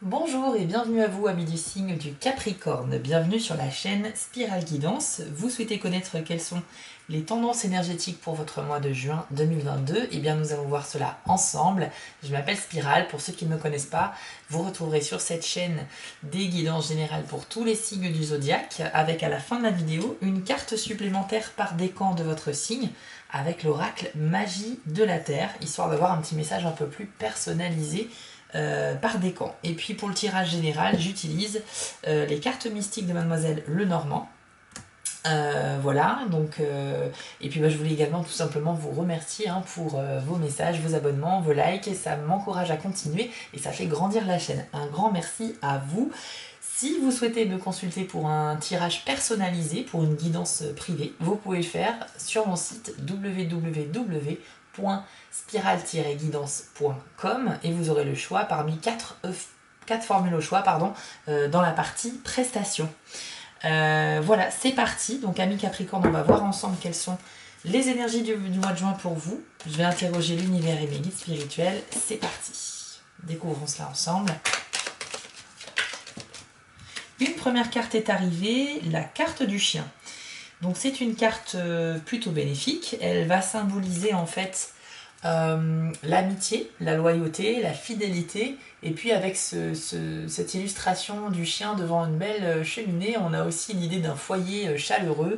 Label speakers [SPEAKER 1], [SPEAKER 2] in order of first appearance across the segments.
[SPEAKER 1] Bonjour et bienvenue à vous amis du signe du Capricorne, bienvenue sur la chaîne Spirale Guidance. Vous souhaitez connaître quelles sont les tendances énergétiques pour votre mois de juin 2022? Eh bien nous allons voir cela ensemble. Je m'appelle Spirale, pour ceux qui ne me connaissent pas, vous retrouverez sur cette chaîne des guidances générales pour tous les signes du zodiaque, avec à la fin de la vidéo une carte supplémentaire par décan de votre signe, avec l'oracle Magie de la Terre, histoire d'avoir un petit message un peu plus personnalisé par décan. Et puis pour le tirage général, j'utilise les cartes mystiques de Mademoiselle Lenormand. Voilà, donc, et puis je voulais également tout simplement vous remercier pour vos messages, vos abonnements, vos likes, et ça m'encourage à continuer et ça fait grandir la chaîne. Un grand merci à vous. Si vous souhaitez me consulter pour un tirage personnalisé, pour une guidance privée, vous pouvez le faire sur mon site www.spirale-guidance.com et vous aurez le choix parmi 4 formules au choix dans la partie prestations. Voilà, c'est parti. Donc, amis Capricorne, on va voir ensemble quelles sont les énergies du mois de juin pour vous. Je vais interroger l'univers et mes guides spirituels. C'est parti. Découvrons cela ensemble. Une première carte est arrivée, la carte du chien. Donc, c'est une carte plutôt bénéfique. Elle va symboliser en fait l'amitié, la loyauté, la fidélité, et puis avec cette illustration du chien devant une belle cheminée, on a aussi l'idée d'un foyer chaleureux.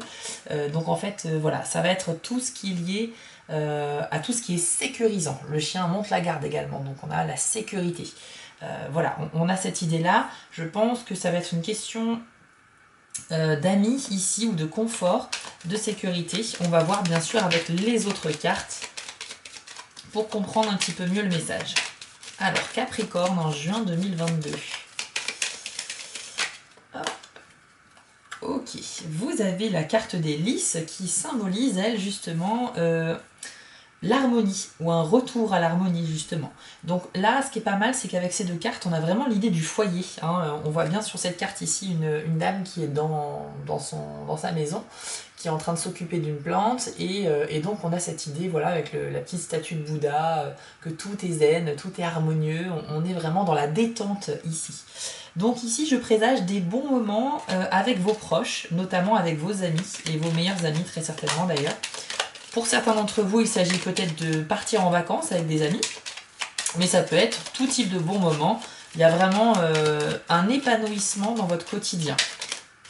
[SPEAKER 1] Donc en fait, voilà, ça va être tout ce qui est lié à tout ce qui est sécurisant. Le chien monte la garde également, donc on a la sécurité. Voilà, on a cette idée-là. Je pense que ça va être une question d'amis ici, ou de confort, de sécurité. On va voir bien sûr avec les autres cartes pour comprendre un petit peu mieux le message. Alors, Capricorne en juin 2022. Hop. Ok, vous avez la carte des lys qui symbolise, elle, justement, l'harmonie, ou un retour à l'harmonie, justement. Donc là, ce qui est pas mal, c'est qu'avec ces deux cartes, on a vraiment l'idée du foyer. On voit bien sur cette carte ici une dame qui est dans sa maison, qui est en train de s'occuper d'une plante, et donc on a cette idée, voilà, avec la petite statue de Bouddha, que tout est zen, tout est harmonieux, on est vraiment dans la détente ici. Donc ici, je présage des bons moments avec vos proches, notamment avec vos amis, et vos meilleurs amis, très certainement d'ailleurs. Pour certains d'entre vous, il s'agit peut-être de partir en vacances avec des amis, mais ça peut être tout type de bons moments. Il y a vraiment un épanouissement dans votre quotidien,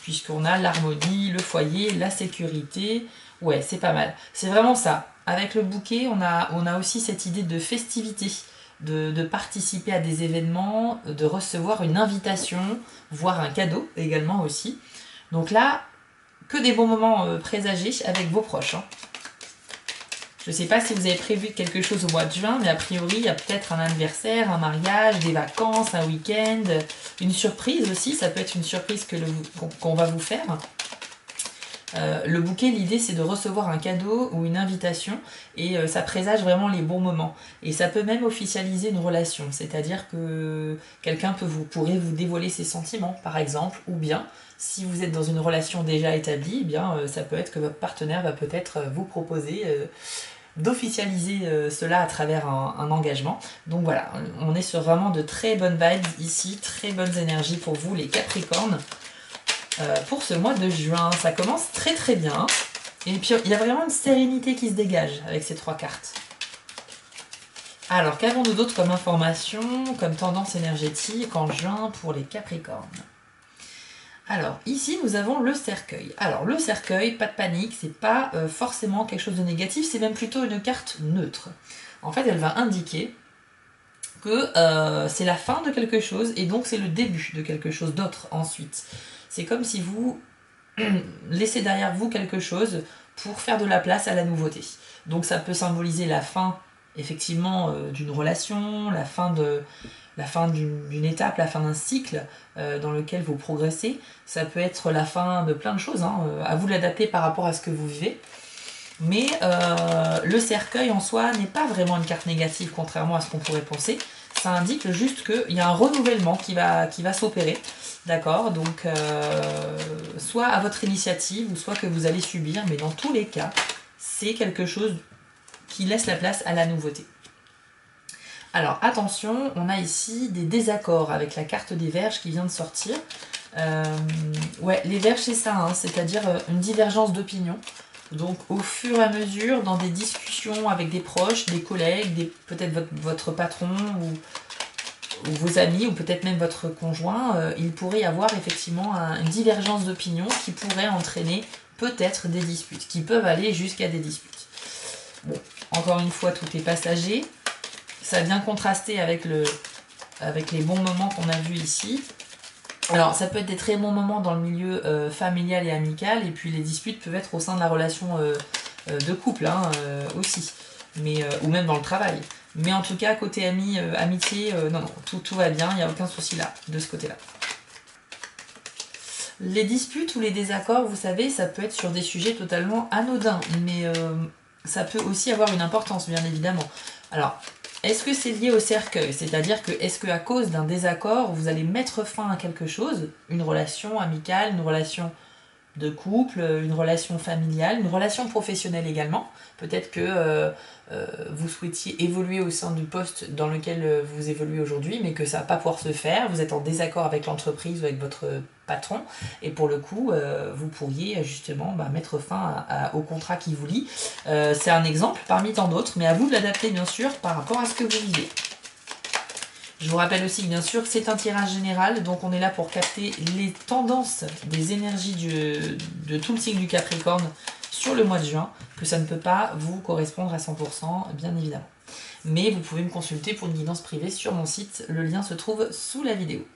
[SPEAKER 1] puisqu'on a l'harmonie, le foyer, la sécurité. Ouais, c'est pas mal. C'est vraiment ça. Avec le bouquet, on a aussi cette idée de festivité, de participer à des événements, de recevoir une invitation, voire un cadeau également aussi. Donc là, que des bons moments présagés avec vos proches. Je ne sais pas si vous avez prévu quelque chose au mois de juin, mais a priori, il y a peut-être un anniversaire, un mariage, des vacances, un week-end, une surprise aussi. Ça peut être une surprise qu'on va vous faire. Le bouquet, l'idée, c'est de recevoir un cadeau ou une invitation, et ça présage vraiment les bons moments. Et ça peut même officialiser une relation, c'est-à-dire que quelqu'un pourrait vous dévoiler ses sentiments, par exemple, ou bien, si vous êtes dans une relation déjà établie, eh bien, ça peut être que votre partenaire va peut-être vous proposer d'officialiser cela à travers un engagement. Donc voilà, on est sur vraiment de très bonnes vibes ici, très bonnes énergies pour vous les Capricornes. Pour ce mois de juin, ça commence très très bien. Et puis il y a vraiment une sérénité qui se dégage avec ces trois cartes. Alors, qu'avons-nous d'autre comme information, comme tendance énergétique en juin pour les Capricornes? Alors, ici, nous avons le cercueil. Alors, le cercueil, pas de panique, c'est pas forcément quelque chose de négatif, c'est même plutôt une carte neutre. En fait, elle va indiquer que c'est la fin de quelque chose, et donc c'est le début de quelque chose d'autre ensuite. C'est comme si vous laissez derrière vous quelque chose pour faire de la place à la nouveauté. Donc ça peut symboliser la fin, effectivement, d'une relation, la fin d'une étape, la fin d'un cycle dans lequel vous progressez. Ça peut être la fin de plein de choses, à vous de l'adapter par rapport à ce que vous vivez. Mais le cercueil en soi n'est pas vraiment une carte négative, contrairement à ce qu'on pourrait penser. Ça indique juste qu'il y a un renouvellement qui va s'opérer. D'accord, donc soit à votre initiative, ou soit que vous allez subir, mais dans tous les cas, c'est quelque chose qui laisse la place à la nouveauté. Alors attention, on a ici des désaccords avec la carte des Vierges qui vient de sortir. Ouais, les Vierges c'est ça, hein, c'est-à-dire une divergence d'opinion. Donc au fur et à mesure, dans des discussions avec des proches, des collègues, peut-être votre patron ou vos amis, ou peut-être même votre conjoint, il pourrait y avoir effectivement une divergence d'opinion qui pourrait entraîner peut-être des disputes, qui peuvent aller jusqu'à des disputes. Bon, encore une fois, tout est passager. Ça vient contraster avec les bons moments qu'on a vus ici. Alors, ça peut être des très bons moments dans le milieu familial et amical, et puis les disputes peuvent être au sein de la relation de couple hein, aussi, ou même dans le travail. Mais en tout cas, côté ami, amitié, non, tout va bien, il n'y a aucun souci là, de ce côté-là. Les disputes ou les désaccords, vous savez, ça peut être sur des sujets totalement anodins, mais ça peut aussi avoir une importance, bien évidemment. Alors, est-ce que c'est lié au cercueil? C'est-à-dire que, est-ce qu'à cause d'un désaccord, vous allez mettre fin à quelque chose, une relation amicale, une relation de couple, une relation familiale, une relation professionnelle également. Peut-être que vous souhaitiez évoluer au sein du poste dans lequel vous évoluez aujourd'hui, mais que ça ne va pas pouvoir se faire. Vous êtes en désaccord avec l'entreprise ou avec votre patron, et pour le coup, vous pourriez justement mettre fin au contrat qui vous lie. C'est un exemple parmi tant d'autres, mais à vous de l'adapter bien sûr par rapport à ce que vous vivez. Je vous rappelle aussi que bien sûr c'est un tirage général, donc on est là pour capter les tendances des énergies de tout le signe du Capricorne sur le mois de juin, que ça ne peut pas vous correspondre à 100% bien évidemment. Mais vous pouvez me consulter pour une guidance privée sur mon site, le lien se trouve sous la vidéo.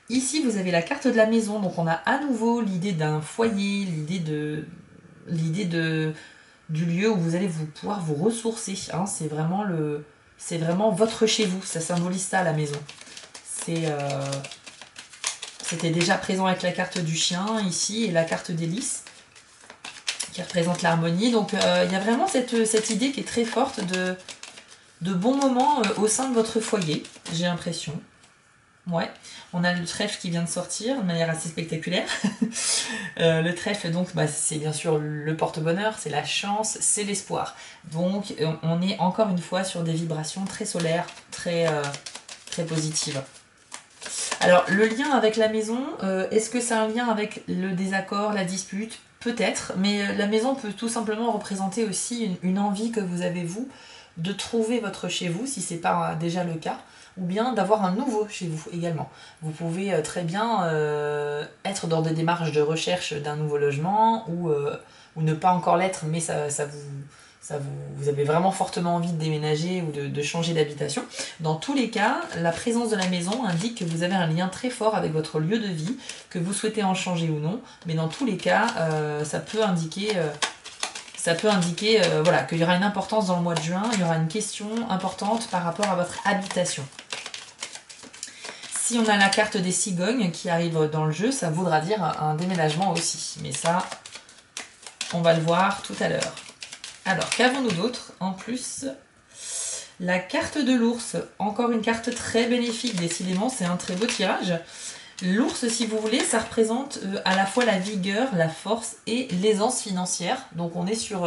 [SPEAKER 1] Ici vous avez la carte de la maison, donc on a à nouveau l'idée d'un foyer, l'idée du lieu où vous allez pouvoir vous ressourcer, hein, c'est vraiment votre chez vous, ça symbolise ça la maison. C'était déjà présent avec la carte du chien ici et la carte des lys qui représente l'harmonie. Donc il y a vraiment cette idée qui est très forte de bons moments au sein de votre foyer, j'ai l'impression. Ouais, on a le trèfle qui vient de sortir de manière assez spectaculaire. Le trèfle, donc, c'est bien sûr le porte-bonheur, c'est la chance, c'est l'espoir. Donc, on est encore une fois sur des vibrations très solaires, très positives. Alors, le lien avec la maison, est-ce que c'est un lien avec le désaccord, la dispute? Peut-être, mais la maison peut tout simplement représenter aussi une envie que vous avez, vous, de trouver votre chez vous, si ce n'est pas déjà le cas, ou bien d'avoir un nouveau chez vous également. Vous pouvez très bien être dans des démarches de recherche d'un nouveau logement, ou ne pas encore l'être, mais vous avez vraiment fortement envie de déménager ou de changer d'habitation. Dans tous les cas, la présence de la maison indique que vous avez un lien très fort avec votre lieu de vie, que vous souhaitez en changer ou non, mais dans tous les cas, ça peut indiquer voilà, qu'il y aura une importance dans le mois de juin, il y aura une question importante par rapport à votre habitation. Si on a la carte des cigognes qui arrive dans le jeu, ça voudra dire un déménagement aussi. Mais ça, on va le voir tout à l'heure. Alors, qu'avons-nous d'autre? En plus, la carte de l'ours. Encore une carte très bénéfique, décidément, c'est un très beau tirage. L'ours, si vous voulez, ça représente à la fois la vigueur, la force et l'aisance financière. Donc on est sur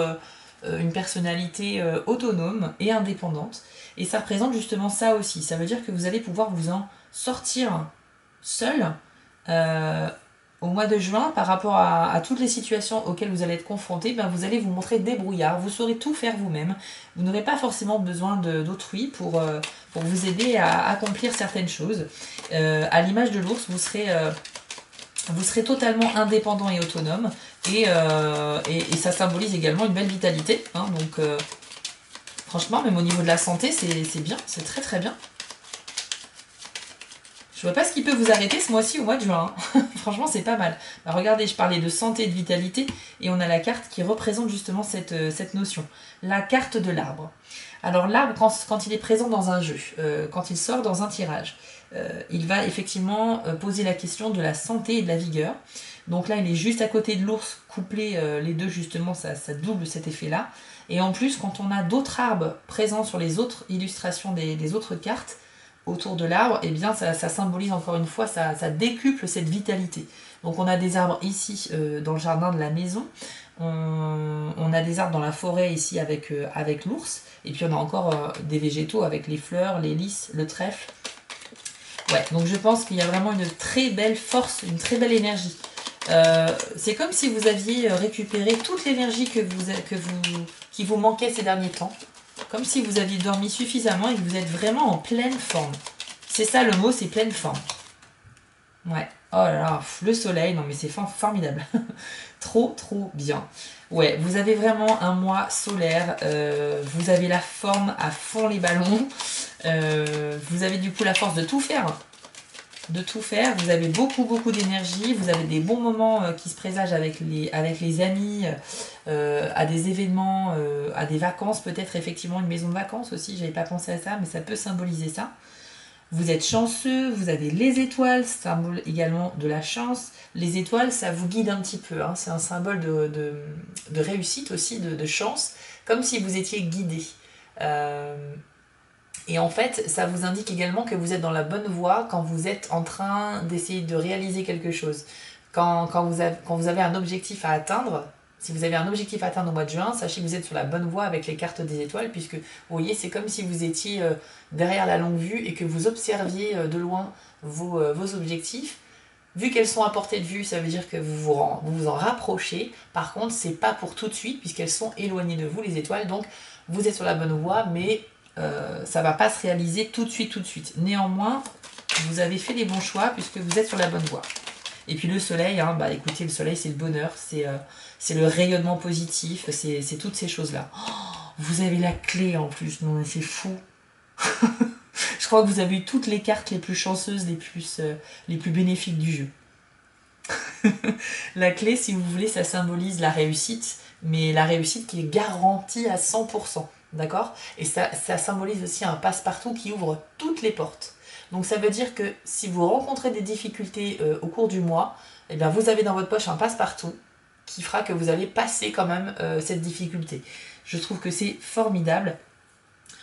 [SPEAKER 1] une personnalité autonome et indépendante. Et ça représente justement ça aussi. Ça veut dire que vous allez pouvoir vous en sortir seul au mois de juin par rapport à toutes les situations auxquelles vous allez être confronté. Vous allez vous montrer débrouillard. Vous saurez tout faire vous-même. Vous n'aurez pas forcément besoin d'autrui pour vous aider à accomplir certaines choses. À l'image de l'ours, vous serez totalement indépendant et autonome. Et ça symbolise également une belle vitalité. Hein, donc, franchement, même au niveau de la santé, c'est bien. C'est très très bien. Je vois pas ce qui peut vous arrêter ce mois-ci au mois de juin. Hein. Franchement, c'est pas mal. Regardez, je parlais de santé et de vitalité, et on a la carte qui représente justement cette notion. La carte de l'arbre. Alors l'arbre, quand il est présent dans un jeu, quand il sort dans un tirage, il va effectivement poser la question de la santé et de la vigueur. Donc là, il est juste à côté de l'ours, couplé les deux justement, ça double cet effet-là. Et en plus, quand on a d'autres arbres présents sur les autres illustrations des autres cartes, autour de l'arbre, et bien ça symbolise encore une fois, ça décuple cette vitalité. Donc on a des arbres ici dans le jardin de la maison, on a des arbres dans la forêt ici avec l'ours, et puis on a encore des végétaux avec les fleurs, les lys, le trèfle. Ouais, donc je pense qu'il y a vraiment une très belle force, une très belle énergie. C'est comme si vous aviez récupéré toute l'énergie qui vous manquait ces derniers temps. Comme si vous aviez dormi suffisamment et que vous êtes vraiment en pleine forme. C'est ça le mot, c'est pleine forme. Ouais. Oh là là, le soleil, non mais c'est formidable. Trop, trop bien. Ouais, vous avez vraiment un mois solaire. Vous avez la forme à fond les ballons. Vous avez du coup la force de tout faire. De tout faire. Vous avez beaucoup, beaucoup d'énergie. Vous avez des bons moments qui se présagent avec les amis, à des événements, à des vacances, peut-être effectivement une maison de vacances aussi. J'avais pas pensé à ça, mais ça peut symboliser ça. Vous êtes chanceux, vous avez les étoiles, symbole également de la chance. Les étoiles, ça vous guide un petit peu, hein. C'est un symbole de réussite aussi, de chance, comme si vous étiez guidé. Et en fait, ça vous indique également que vous êtes dans la bonne voie quand vous êtes en train d'essayer de réaliser quelque chose. Quand vous avez un objectif à atteindre, si vous avez un objectif à atteindre au mois de juin, sachez que vous êtes sur la bonne voie avec les cartes des étoiles, puisque vous voyez, c'est comme si vous étiez derrière la longue vue et que vous observiez de loin vos objectifs. Vu qu'elles sont à portée de vue, ça veut dire que vous vous en rapprochez. Par contre, c'est pas pour tout de suite, puisqu'elles sont éloignées de vous, les étoiles. Donc, vous êtes sur la bonne voie, mais ça va pas se réaliser tout de suite, tout de suite. Néanmoins, vous avez fait les bons choix, puisque vous êtes sur la bonne voie. Et puis le soleil, hein, bah écoutez, le soleil c'est le bonheur, c'est le rayonnement positif, c'est toutes ces choses-là. Oh, vous avez la clé en plus, non mais c'est fou. Je crois que vous avez eu toutes les cartes les plus chanceuses, les plus bénéfiques du jeu. La clé, si vous voulez, ça symbolise la réussite, mais la réussite qui est garantie à 100%, d'accord? Et ça symbolise aussi un passe-partout qui ouvre toutes les portes. Donc ça veut dire que si vous rencontrez des difficultés au cours du mois, eh bien vous avez dans votre poche un passe-partout qui fera que vous allez passer quand même cette difficulté. Je trouve que c'est formidable.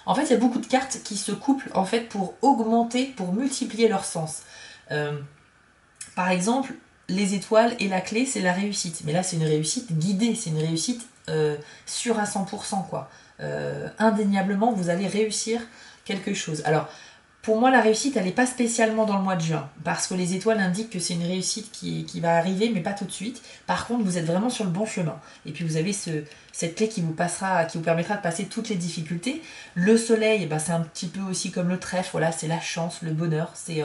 [SPEAKER 1] En fait, il y a beaucoup de cartes qui se couplent en fait pour augmenter, pour multiplier leur sens. Par exemple, les étoiles et la clé, c'est la réussite. Mais là, c'est une réussite guidée, c'est une réussite sûre à 100%, quoi. Indéniablement, vous allez réussir quelque chose. Alors, pour moi, la réussite, elle n'est pas spécialement dans le mois de juin, parce que les étoiles indiquent que c'est une réussite qui va arriver, mais pas tout de suite. Par contre, vous êtes vraiment sur le bon chemin. Et puis, vous avez cette clé qui vous permettra de passer toutes les difficultés. Le soleil, c'est un petit peu aussi comme le trèfle, voilà, c'est la chance, le bonheur, c'est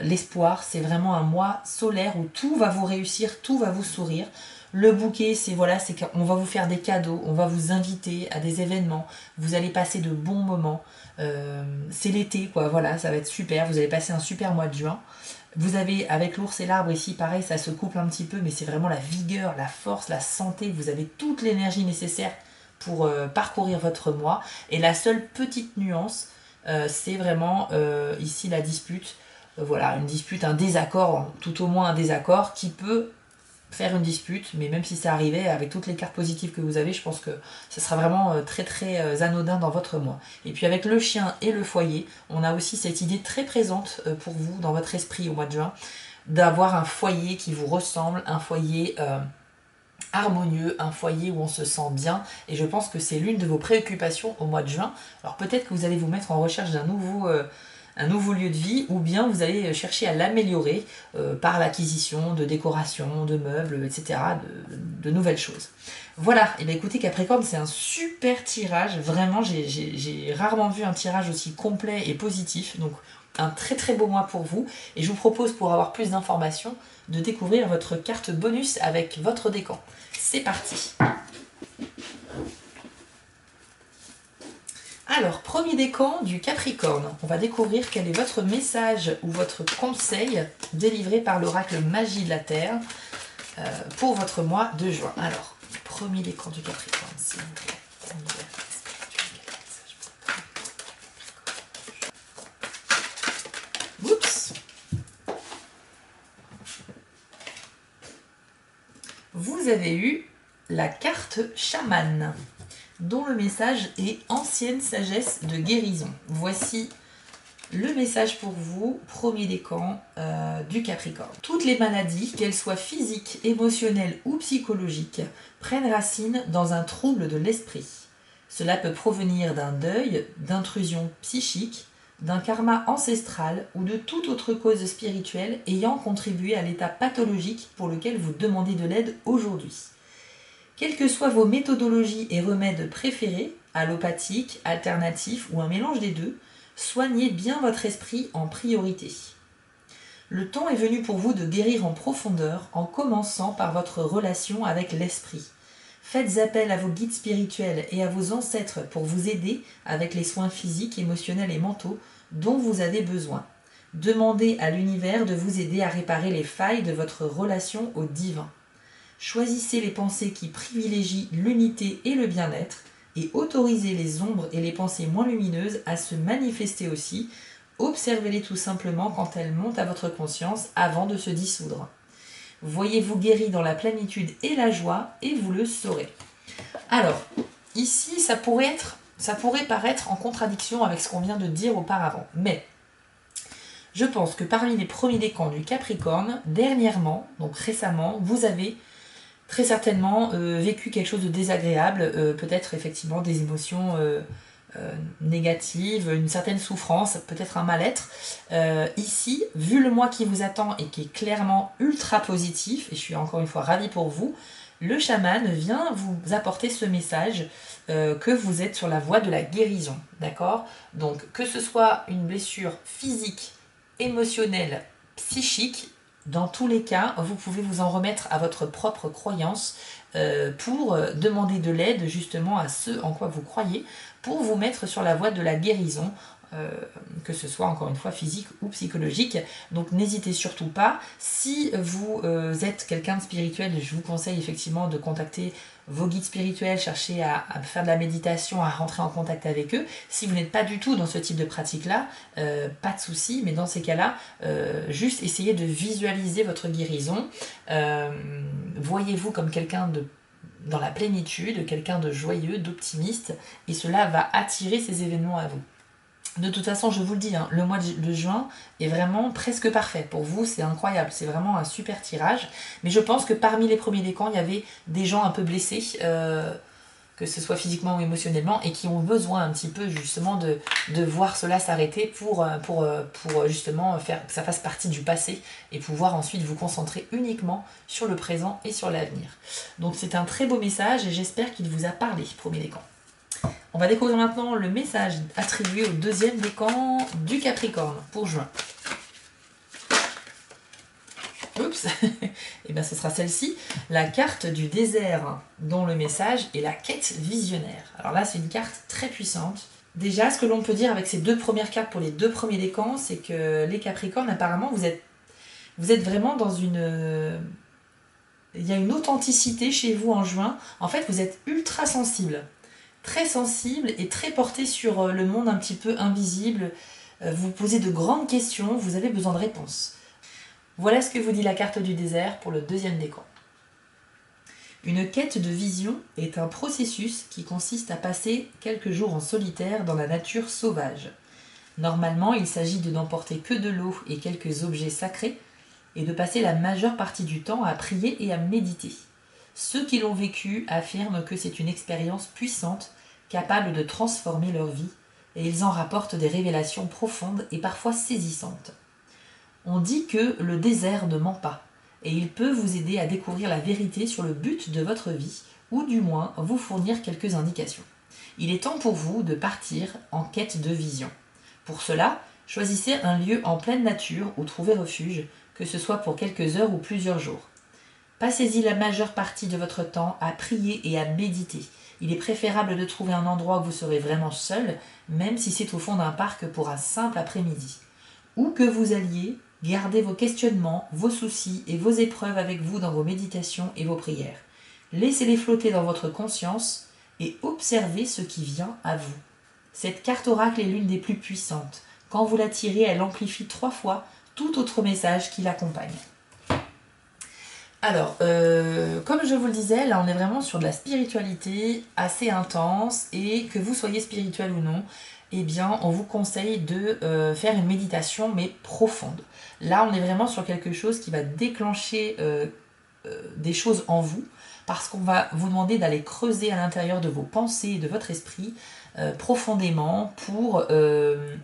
[SPEAKER 1] l'espoir. C'est vraiment un mois solaire où tout va vous réussir, tout va vous sourire. Le bouquet, c'est qu'on va vous faire des cadeaux, on va vous inviter à des événements, vous allez passer de bons moments. C'est l'été, quoi, voilà, ça va être super, vous allez passer un super mois de juin. Vous avez, avec l'ours et l'arbre ici, pareil, ça se couple un petit peu, mais c'est vraiment la vigueur, la force, la santé, vous avez toute l'énergie nécessaire pour parcourir votre mois. Et la seule petite nuance, c'est vraiment ici la dispute. Voilà, une dispute, un désaccord, tout au moins un désaccord qui peut faire une dispute, mais même si ça arrivait, avec toutes les cartes positives que vous avez, je pense que ça sera vraiment très très anodin dans votre mois. Et puis avec le chien et le foyer, on a aussi cette idée très présente pour vous dans votre esprit au mois de juin, d'avoir un foyer qui vous ressemble, un foyer harmonieux, un foyer où on se sent bien, et je pense que c'est l'une de vos préoccupations au mois de juin. Alors peut-être que vous allez vous mettre en recherche d'un nouveau lieu de vie, ou bien vous allez chercher à l'améliorer par l'acquisition de décorations, de meubles, etc., de nouvelles choses. Voilà, et bien écoutez Capricorne, c'est un super tirage, vraiment j'ai rarement vu un tirage aussi complet et positif, donc un très très beau mois pour vous, et je vous propose, pour avoir plus d'informations, de découvrir votre carte bonus avec votre décan. C'est parti. Alors, premier décan du Capricorne. On va découvrir quel est votre message ou votre conseil délivré par l'oracle Magie de la Terre pour votre mois de juin. Alors, premier décan du Capricorne, s'il vous plaît. Oups. Vous avez eu la carte chamane, dont le message est ancienne sagesse de guérison. Voici Le message pour vous, premier décan du Capricorne. Toutes les maladies, qu'elles soient physiques, émotionnelles ou psychologiques, prennent racine dans un trouble de l'esprit. Cela peut provenir d'un deuil, d'intrusion psychique, d'un karma ancestral ou de toute autre cause spirituelle ayant contribué à l'état pathologique pour lequel vous demandez de l'aide aujourd'hui. Quelles que soient vos méthodologies et remèdes préférés, allopathiques, alternatifs ou un mélange des deux, soignez bien votre esprit en priorité. Le temps est venu pour vous de guérir en profondeur en commençant par votre relation avec l'esprit. Faites appel à vos guides spirituels et à vos ancêtres pour vous aider avec les soins physiques, émotionnels et mentaux dont vous avez besoin. Demandez à l'univers de vous aider à réparer les failles de votre relation au divin. Choisissez les pensées qui privilégient l'unité et le bien-être et autorisez les ombres et les pensées moins lumineuses à se manifester aussi. Observez-les tout simplement quand elles montent à votre conscience avant de se dissoudre. Voyez-vous guéri dans la plénitude et la joie et vous le saurez. Alors, ici, ça pourrait paraître en contradiction avec ce qu'on vient de dire auparavant. Mais, je pense que parmi les premiers décans du Capricorne, dernièrement, donc récemment, vous avez très certainement vécu quelque chose de désagréable, peut-être effectivement des émotions négative, une certaine souffrance, peut-être un mal-être. Ici, vu le mois qui vous attend et qui est clairement ultra positif, et je suis encore une fois ravie pour vous, le chaman vient vous apporter ce message que vous êtes sur la voie de la guérison, d'accord? Donc, que ce soit une blessure physique, émotionnelle, psychique, dans tous les cas, vous pouvez vous en remettre à votre propre croyance pour demander de l'aide justement à ce en quoi vous croyez, pour vous mettre sur la voie de la guérison, que ce soit encore une fois physique ou psychologique. Donc n'hésitez surtout pas. Si vous êtes quelqu'un de spirituel, je vous conseille effectivement de contacter vos guides spirituels, chercher à faire de la méditation, à rentrer en contact avec eux. Si vous n'êtes pas du tout dans ce type de pratique-là, pas de souci, mais dans ces cas-là, juste essayez de visualiser votre guérison. Voyez-vous comme quelqu'un dans la plénitude, quelqu'un de joyeux, d'optimiste, et cela va attirer ces événements à vous. De toute façon, je vous le dis, hein, le mois de juin est vraiment presque parfait. Pour vous, c'est incroyable, c'est vraiment un super tirage. Mais je pense que parmi les premiers décans, il y avait des gens un peu blessés, que ce soit physiquement ou émotionnellement, et qui ont besoin un petit peu justement de voir cela s'arrêter pour justement faire que ça fasse partie du passé et pouvoir ensuite vous concentrer uniquement sur le présent et sur l'avenir. Donc c'est un très beau message et j'espère qu'il vous a parlé, premier décan. On va découvrir maintenant le message attribué au deuxième décan du Capricorne pour juin. Oups, et bien ce sera celle-ci, la carte du désert, dont le message est la quête visionnaire. Alors là, c'est une carte très puissante. Déjà, ce que l'on peut dire avec ces deux premières cartes pour les deux premiers décans, c'est que les Capricornes, apparemment, vous êtes vraiment dans une... Il y a une authenticité chez vous en juin. En fait, vous êtes ultra sensible. Très sensible et très porté sur le monde un petit peu invisible. Vous posez de grandes questions, vous avez besoin de réponses. Voilà ce que vous dit la carte du désert pour le deuxième décan. Une quête de vision est un processus qui consiste à passer quelques jours en solitaire dans la nature sauvage. Normalement, il s'agit de n'emporter que de l'eau et quelques objets sacrés et de passer la majeure partie du temps à prier et à méditer. Ceux qui l'ont vécu affirment que c'est une expérience puissante, capable de transformer leur vie, et ils en rapportent des révélations profondes et parfois saisissantes. On dit que le désert ne ment pas, et il peut vous aider à découvrir la vérité sur le but de votre vie, ou du moins vous fournir quelques indications. Il est temps pour vous de partir en quête de vision. Pour cela, choisissez un lieu en pleine nature où trouver refuge, que ce soit pour quelques heures ou plusieurs jours. Passez-y la majeure partie de votre temps à prier et à méditer. Il est préférable de trouver un endroit où vous serez vraiment seul, même si c'est au fond d'un parc pour un simple après-midi. Où que vous alliez, gardez vos questionnements, vos soucis et vos épreuves avec vous dans vos méditations et vos prières. Laissez-les flotter dans votre conscience et observez ce qui vient à vous. Cette carte oracle est l'une des plus puissantes. Quand vous la tirez, elle amplifie 3 fois tout autre message qui l'accompagne. Alors, comme je vous le disais, là on est vraiment sur de la spiritualité assez intense, et que vous soyez spirituel ou non, eh bien on vous conseille de faire une méditation mais profonde. Là on est vraiment sur quelque chose qui va déclencher des choses en vous, parce qu'on va vous demander d'aller creuser à l'intérieur de vos pensées et de votre esprit profondément pour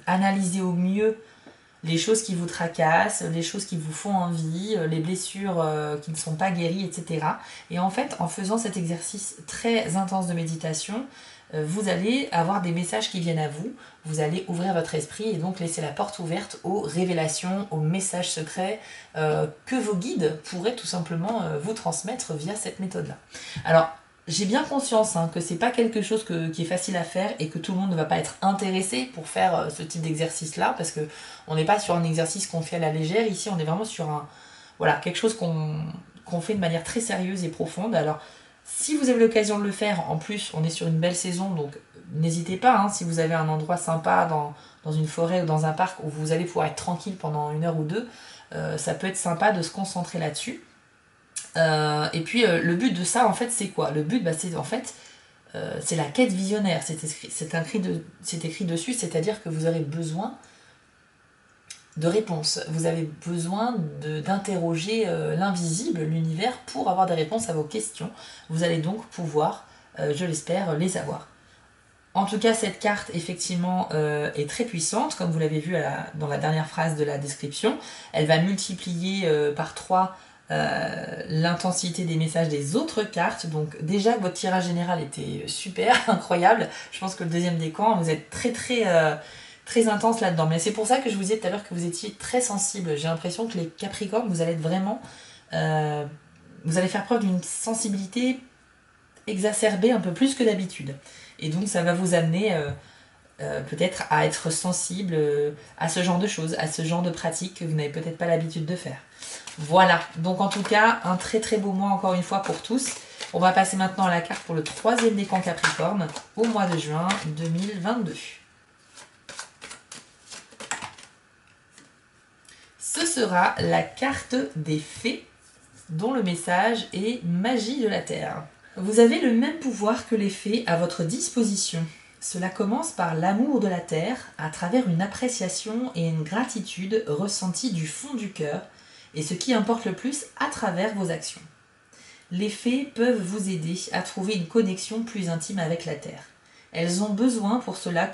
[SPEAKER 1] analyser au mieux les choses qui vous tracassent, les choses qui vous font envie, les blessures qui ne sont pas guéries, etc. Et en fait, en faisant cet exercice très intense de méditation, vous allez avoir des messages qui viennent à vous, vous allez ouvrir votre esprit et donc laisser la porte ouverte aux révélations, aux messages secrets que vos guides pourraient tout simplement vous transmettre via cette méthode-là. Alors, j'ai bien conscience que c'est pas quelque chose qui est facile à faire et que tout le monde ne va pas être intéressé pour faire ce type d'exercice-là, parce que on n'est pas sur un exercice qu'on fait à la légère. Ici, on est vraiment sur quelque chose qu'on fait de manière très sérieuse et profonde. Alors, si vous avez l'occasion de le faire, en plus, on est sur une belle saison, donc n'hésitez pas, si vous avez un endroit sympa dans une forêt ou dans un parc où vous allez pouvoir être tranquille pendant 1 heure ou deux, ça peut être sympa de se concentrer là-dessus. Et puis le but de ça, en fait, c'est quoi? Le but, c'est en fait, c'est la quête visionnaire. C'est écrit dessus, c'est-à-dire que vous aurez besoin de réponses. Vous avez besoin d'interroger l'invisible, l'univers, pour avoir des réponses à vos questions. Vous allez donc pouvoir, je l'espère, les avoir. En tout cas, cette carte, effectivement, est très puissante, comme vous l'avez vu dans la dernière phrase de la description. Elle va multiplier par 3 l'intensité des messages des autres cartes. Donc déjà que votre tirage général était super, incroyable. Je pense que le deuxième décan, vous êtes très intense là-dedans. Mais c'est pour ça que je vous disais tout à l'heure que vous étiez très sensible. J'ai l'impression que les Capricornes, vous allez être vraiment... vous allez faire preuve d'une sensibilité exacerbée un peu plus que d'habitude. Et donc ça va vous amener peut-être à être sensible à ce genre de choses, à ce genre de pratiques que vous n'avez peut-être pas l'habitude de faire. Voilà, donc en tout cas, un très très beau mois encore une fois pour tous. On va passer maintenant à la carte pour le 3e décan Capricorne au mois de juin 2022. Ce sera la carte des fées, dont le message est magie de la terre. Vous avez le même pouvoir que les fées à votre disposition. Cela commence par l'amour de la terre, à travers une appréciation et une gratitude ressentie du fond du cœur, et ce qui importe le plus, à travers vos actions. Les fées peuvent vous aider à trouver une connexion plus intime avec la terre. Elles ont besoin pour cela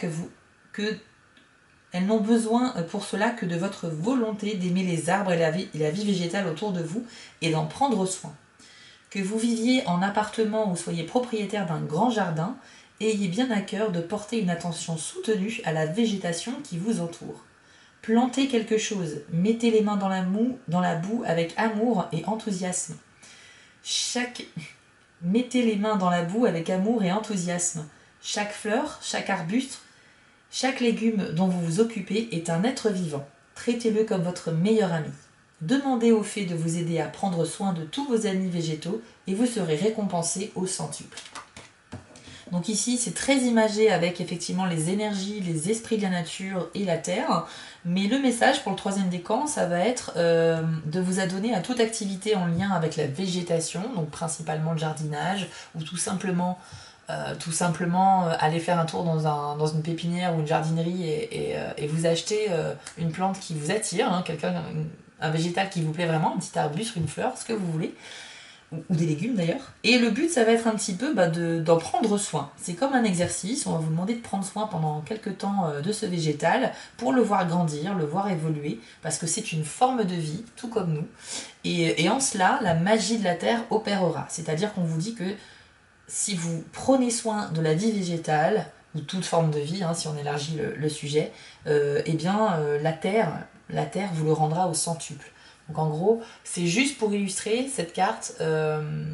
[SPEAKER 1] elles n'ont besoin pour cela que de votre volonté d'aimer les arbres et la vie végétale autour de vous et d'en prendre soin. Que vous viviez en appartement ou soyez propriétaire d'un grand jardin, ayez bien à cœur de porter une attention soutenue à la végétation qui vous entoure. Plantez quelque chose, mettez les mains dans la boue avec amour et enthousiasme. Mettez les mains dans la boue avec amour et enthousiasme. Chaque fleur, chaque arbuste, chaque légume dont vous vous occupez est un être vivant. Traitez-le comme votre meilleur ami. Demandez aux fées de vous aider à prendre soin de tous vos amis végétaux et vous serez récompensé au centuple. Donc ici, c'est très imagé avec effectivement les énergies, les esprits de la nature et la terre. Mais le message pour le 3e décan, ça va être de vous adonner à toute activité en lien avec la végétation, donc principalement le jardinage, ou tout simplement aller faire un tour dans une pépinière ou une jardinerie et vous acheter une plante qui vous attire, un végétal qui vous plaît vraiment, un petit arbuste, une fleur, ce que vous voulez, ou des légumes d'ailleurs. Et le but, ça va être un petit peu d'en prendre soin. C'est comme un exercice, on va vous demander de prendre soin pendant quelques temps de ce végétal pour le voir grandir, le voir évoluer, parce que c'est une forme de vie, tout comme nous. Et en cela, la magie de la terre opérera. C'est-à-dire qu'on vous dit que si vous prenez soin de la vie végétale, ou toute forme de vie, si on élargit le sujet, la terre vous le rendra au centuple. Donc en gros, c'est juste pour illustrer cette carte,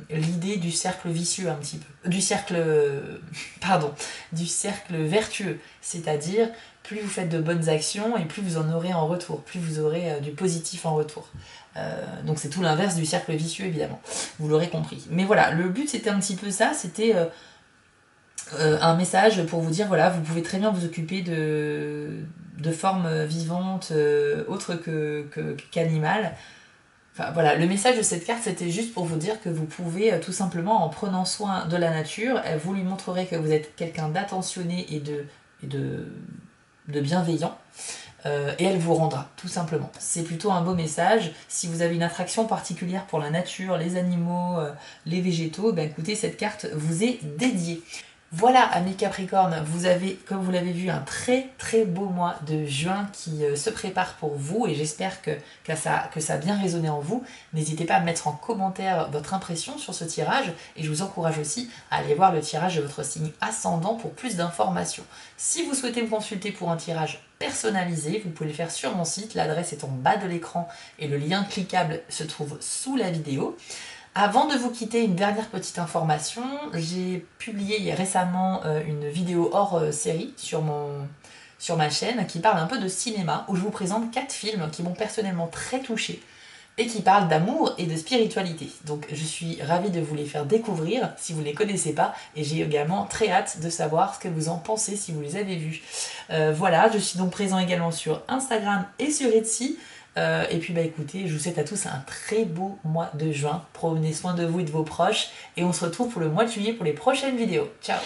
[SPEAKER 1] l'idée du cercle vicieux un petit peu. Du cercle vertueux. C'est-à-dire, plus vous faites de bonnes actions et plus vous en aurez en retour, plus vous aurez du positif en retour. Donc c'est tout l'inverse du cercle vicieux évidemment, vous l'aurez compris. Mais voilà, le but c'était un petit peu ça, c'était un message pour vous dire voilà, vous pouvez très bien vous occuper de formes vivantes autres qu'animales. Enfin voilà, le message de cette carte, c'était juste pour vous dire que vous pouvez tout simplement, en prenant soin de la nature, vous lui montrerez que vous êtes quelqu'un d'attentionné et de bienveillant. Et elle vous rendra, tout simplement. C'est plutôt un beau message. Si vous avez une attraction particulière pour la nature, les animaux, les végétaux, ben écoutez, cette carte vous est dédiée. Voilà, amis Capricorne, vous avez, comme vous l'avez vu, un très beau mois de juin qui se prépare pour vous et j'espère que ça a bien résonné en vous. N'hésitez pas à mettre en commentaire votre impression sur ce tirage et je vous encourage aussi à aller voir le tirage de votre signe ascendant pour plus d'informations. Si vous souhaitez me consulter pour un tirage personnalisé, vous pouvez le faire sur mon site, l'adresse est en bas de l'écran et le lien cliquable se trouve sous la vidéo. Avant de vous quitter, une dernière petite information. J'ai publié récemment une vidéo hors série sur ma chaîne qui parle un peu de cinéma, où je vous présente 4 films qui m'ont personnellement très touchée et qui parlent d'amour et de spiritualité. Donc je suis ravie de vous les faire découvrir si vous ne les connaissez pas et j'ai également très hâte de savoir ce que vous en pensez si vous les avez vus. Voilà, je suis donc présent également sur Instagram et sur Etsy. Et puis bah écoutez, je vous souhaite à tous un très beau mois de juin. Prenez soin de vous et de vos proches et on se retrouve pour le mois de juillet pour les prochaines vidéos. Ciao!